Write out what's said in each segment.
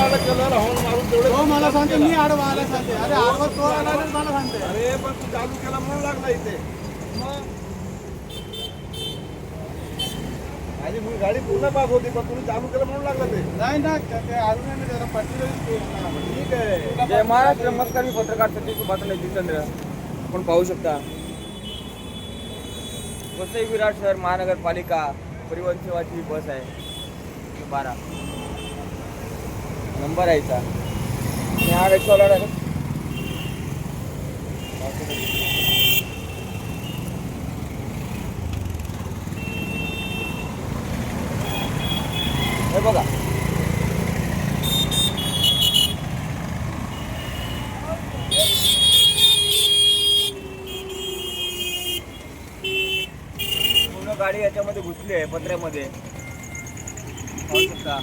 मला केलं हॉर्न मारून तेवढे तो मला सांगते मी आडवा आला सांगते अरे आडवा तो आला तर मला सांगते अरे पण तू चालू केला म्हणून लागला इथे मग आणि मग गाडी पूर्ण पास होती पण तुम्ही चालू केलं म्हणून लागला ते नाही ना ते अजून नाही जरा पट्टी ठीक आहे. जय महाराष्ट्र. नमस्कार, मी पत्रकार सतीश सुभाष जितेंद्र. आपण पाहू शकता वसई विराट शहर महानगरपालिका परिवहन सेवाची ही बस आहे 12 नंबर आहे याचा. आणि हा रिक्षावाला आहे हे बघा. पूर्ण गाडी याच्यामध्ये घुसली आहे पत्र्यामध्ये पाहू शकता.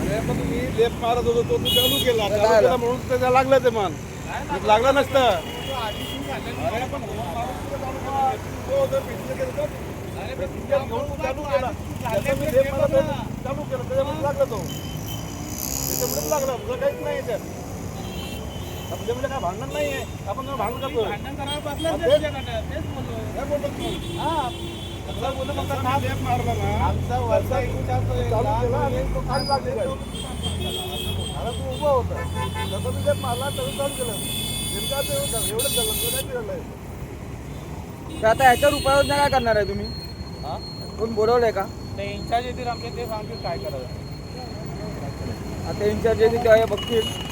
अरे पण मी लेफ्ट मारत होतो तो तू चालू केला काय चालू झालं? केला म्हणून त्याला लागलं ते मान लागलं नसतं. अरे पण हॉर्न मारून तुला चालू केलं. तो जर पिछले गेलं तर पिछले घेऊन तू चालू केला त्याचं मी लेफ्ट मारत होतो, चालू केलं त्याच्यामध्ये लागला तो त्याच्यामुळे लागला तुझं काहीच नाही त्यात. आपल्यामध्ये काय भांडण नाही आहे आपण जरा भांडण करतो भांडण करायला बसलं तेच बोललो काय बोलतो तू हा तुला बोलतो फक्त हा लेफ्ट मारला ना आमचा वरचा विचारतोय चालू केला आणि तो खाली लागली गाडी. आता तू उभा होता जसं मी लेफ्ट मारला तसं चालू केलं नेमका ते एवढंच झालं तुला काय बिघडलंय. तर आता ह्याच्यावर उपाययोजना काय करणार आहे तुम्ही? हा कोण बोलवलंय का? ते इन्चार्ज येतील आमचे ते सांगतील काय करायचं आता इन्चार्ज येते तेव्हा हे बघतील.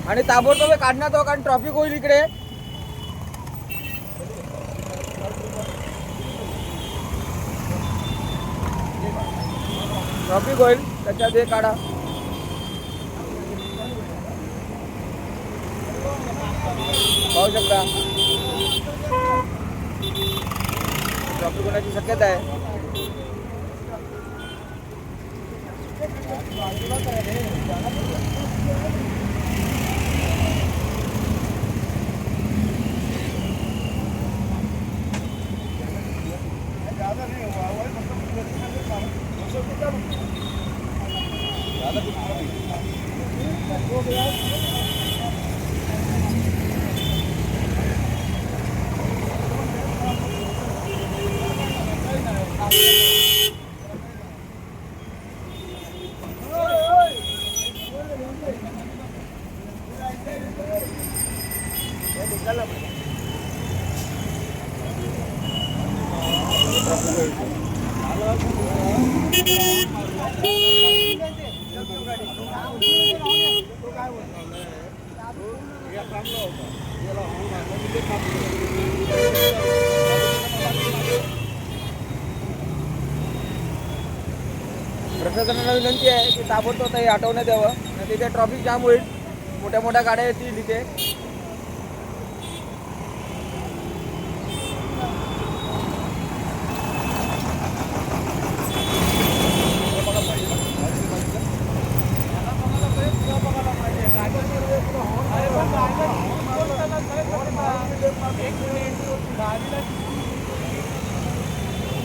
आणि ताबडतोब हे काढण्यात यावं कारण ट्रॉफिक होईल इकडे. ट्रॉफिक होईल त्याच्यात हे काढा. पाहू शकता ट्रॉफिक होण्याची शक्यता आहे. प्रशासनाला विनंती आहे की ताबडतोब हे हटवण्यात यावं आणि तिथे ट्रॉफिक जाम होईल. मोठ्या मोठ्या गाड्या येतील तिथे.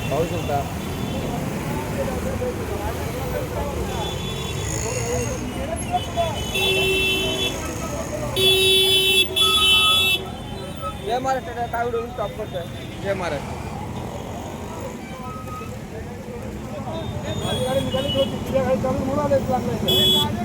पाहू शकता जय महाराष्ट्र. काय व्हिडिओ स्टॉप करतोय. जय महाराष्ट्र. गाडी निघाली तुझ्या गाडी चालू म्हणून आलं लागलं